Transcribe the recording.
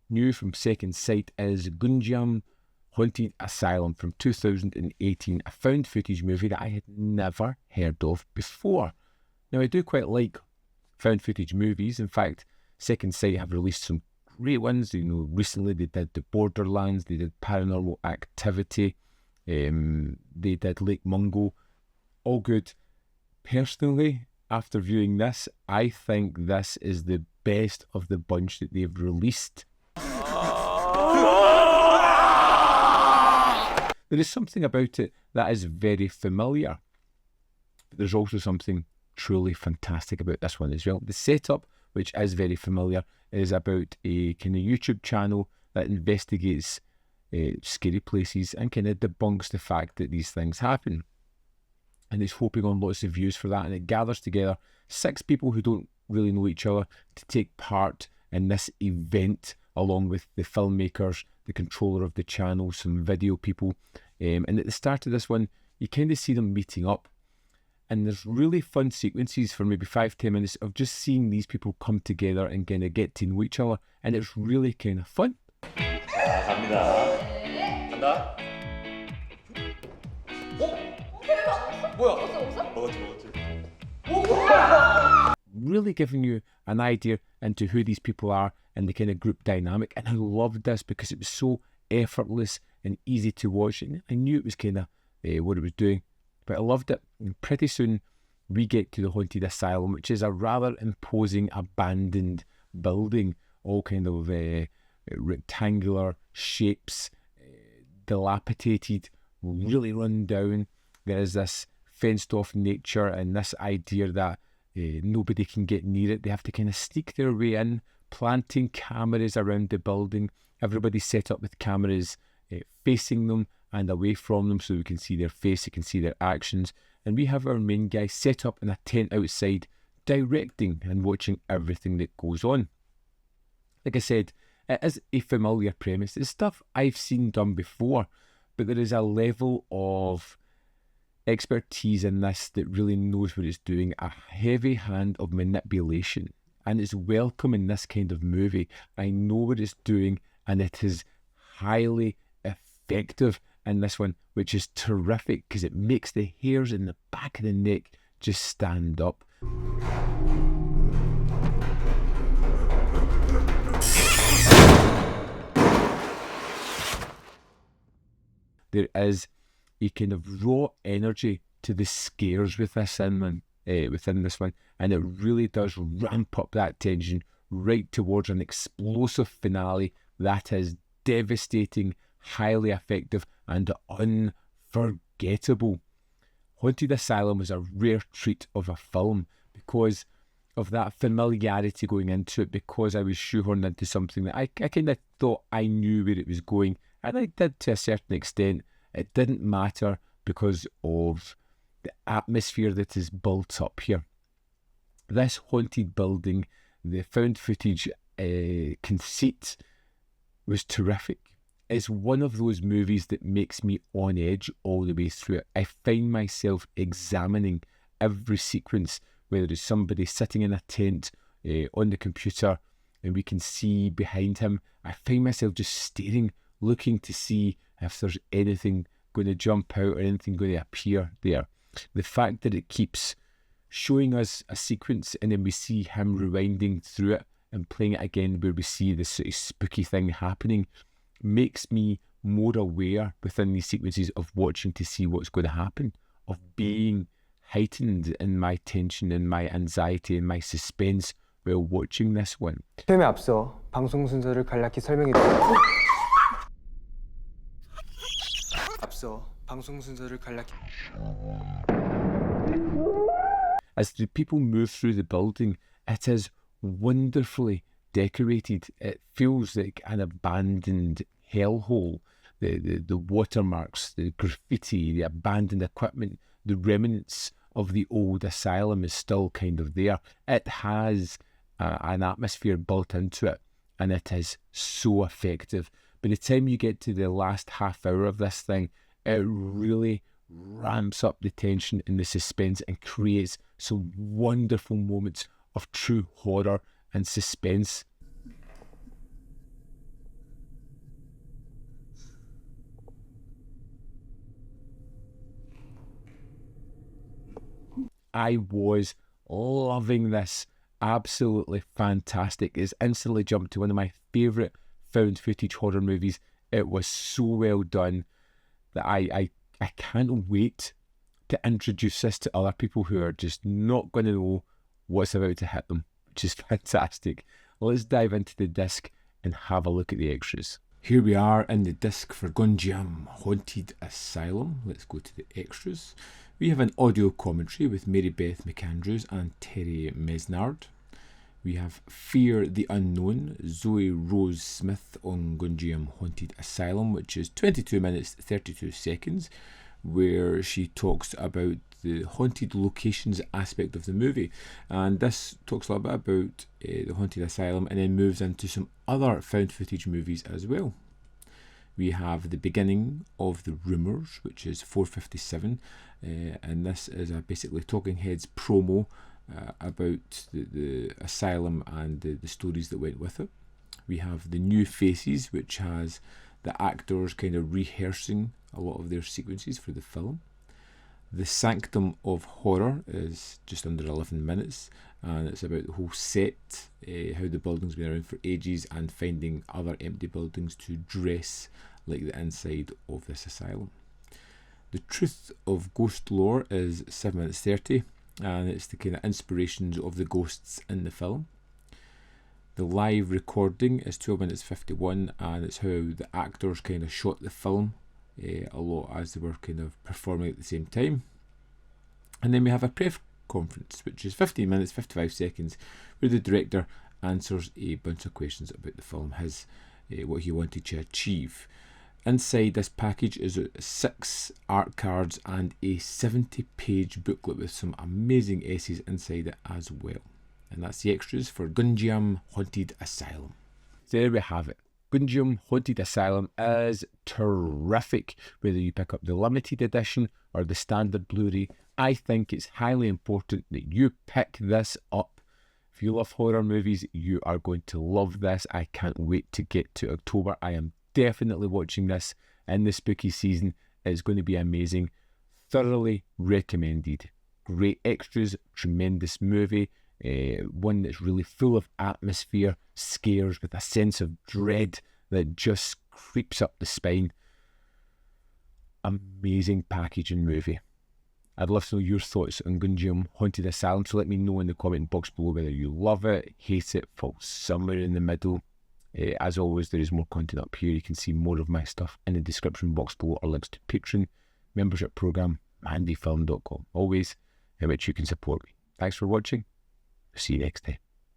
New from Second Sight is Gunjiam Haunted Asylum from 2018, a found footage movie that I had never heard of before. Now, I do quite like found footage movies. In fact, Second Sight have released some great ones. You know, recently they did the Borderlands, they did Paranormal Activity, they did Lake Mungo, all good. Personally, after viewing this, I think this is the best of the bunch that they've released. There is something about it that is very familiar, but there's also something truly fantastic about this one as well. The setup, which is very familiar, is about a kind of YouTube channel that investigates scary places and kind of debunks the fact that these things happen. And it's hoping on lots of views for that, and it gathers together 6 people who don't really know each other to take part in this event, along with the filmmakers, the controller of the channel, some video people. And at the start of this one, you kind of see them meeting up. And there's really fun sequences for maybe 5-10 minutes of just seeing these people come together and kind of get to know each other. And it's really kind of fun. 자, 갑니다. 간다. 먹었지. Really giving you an idea into who these people are and the kind of group dynamic. And I loved this because it was so effortless and easy to watch. And I knew it was kind of what it was doing, but I loved it. And pretty soon we get to the Haunted Asylum, which is a rather imposing abandoned building, all kind of rectangular shapes, dilapidated, really run down. There is this fenced off nature and this idea that nobody can get near it. They have to kind of sneak their way in, planting cameras around the building. Everybody's set up with cameras facing them and away from them, so we can see their face, we can see their actions. And we have our main guy set up in a tent outside, directing and watching everything that goes on. Like I said, it is a familiar premise. It's stuff I've seen done before, but there is a level of expertise in this that really knows what it's doing, a heavy hand of manipulation, and it's welcome in this kind of movie. I know what it's doing, and it is highly effective in this one, which is terrific because it makes the hairs in the back of the neck just stand up. There is a kind of raw energy to the scares with this within this one, and it really does ramp up that tension right towards an explosive finale that is devastating, highly effective, and unforgettable. Haunted Asylum was a rare treat of a film because of that familiarity going into it, because I was shoehorned into something that I kind of thought I knew where it was going, and I did to a certain extent. It didn't matter because of the atmosphere that is built up here. This haunted building, the found footage conceit was terrific. It's one of those movies that makes me on edge all the way through it. I find myself examining every sequence, whether it's somebody sitting in a tent on the computer and we can see behind him. I find myself just staring, looking to see if there's anything going to jump out or anything going to appear there. The fact that it keeps showing us a sequence and then we see him rewinding through it and playing it again where we see this sort of spooky thing happening makes me more aware within these sequences of watching to see what's going to happen, of being heightened in my tension and my anxiety and my suspense while watching this one. film에 앞서 방송 순서를 간략히 설명해 드릴게요. As the people move through the building, it is wonderfully decorated. It feels like an abandoned hellhole. The watermarks, the graffiti, the abandoned equipment, the remnants of the old asylum is still kind of there. It has an atmosphere built into it, and it is so effective. By the time you get to the last half hour of this thing, it really ramps up the tension and the suspense and creates some wonderful moments of true horror and suspense. I was loving this. Absolutely fantastic. It's instantly jumped to one of my favourite found footage horror movies. It was so well done that I can't wait to introduce this to other people who are just not going to know what's about to hit them, which is fantastic. Let's dive into the disc and have a look at the extras. Here we are in the disc for Gunjiam Haunted Asylum. Let's go to the extras. We have an audio commentary with Mary Beth McAndrews and Terry Mesnard. We have Fear the Unknown, Zoe Rose Smith on Gunjiam Haunted Asylum, which is 22 minutes 32 seconds, where she talks about the haunted locations aspect of the movie. And this talks a little bit about the Haunted Asylum and then moves into some other found footage movies as well. We have The Beginning of the Rumours, which is 4:57, and this is basically Talking Heads promo about the asylum and the stories that went with it. We have The New Faces, which has the actors kind of rehearsing a lot of their sequences for the film. The Sanctum of Horror is just under 11 minutes, and it's about the whole set, how the building's been around for ages, and finding other empty buildings to dress like the inside of this asylum. The Truth of Ghost Lore is 7 minutes 30, and it's the kind of inspirations of the ghosts in the film. The live recording is 12 minutes 51, and it's how the actors kind of shot the film a lot as they were kind of performing at the same time. And then we have a press conference, which is 15 minutes 55 seconds, where the director answers a bunch of questions about the film, what he wanted to achieve. Inside this package is 6 art cards and a 70-page booklet with some amazing essays inside it as well. And that's the extras for Gunjiam Haunted Asylum. So there we have it. Gunjiam Haunted Asylum is terrific. Whether you pick up the limited edition or the standard Blu-ray, I think it's highly important that you pick this up. If you love horror movies, you are going to love this. I can't wait to get to October. I am definitely watching this in the spooky season. It's going to be amazing. Thoroughly recommended. Great extras, tremendous movie. One that's really full of atmosphere, scares with a sense of dread that just creeps up the spine. Amazing package and movie. I'd love to know your thoughts on Gunjiam Haunted Asylum, so let me know in the comment box below whether you love it, hate it, fall somewhere in the middle. As always, there is more content up here. You can see more of my stuff in the description box below, or links to Patreon, membership program, manvfilm.com, always in which you can support me. Thanks for watching. See you next time.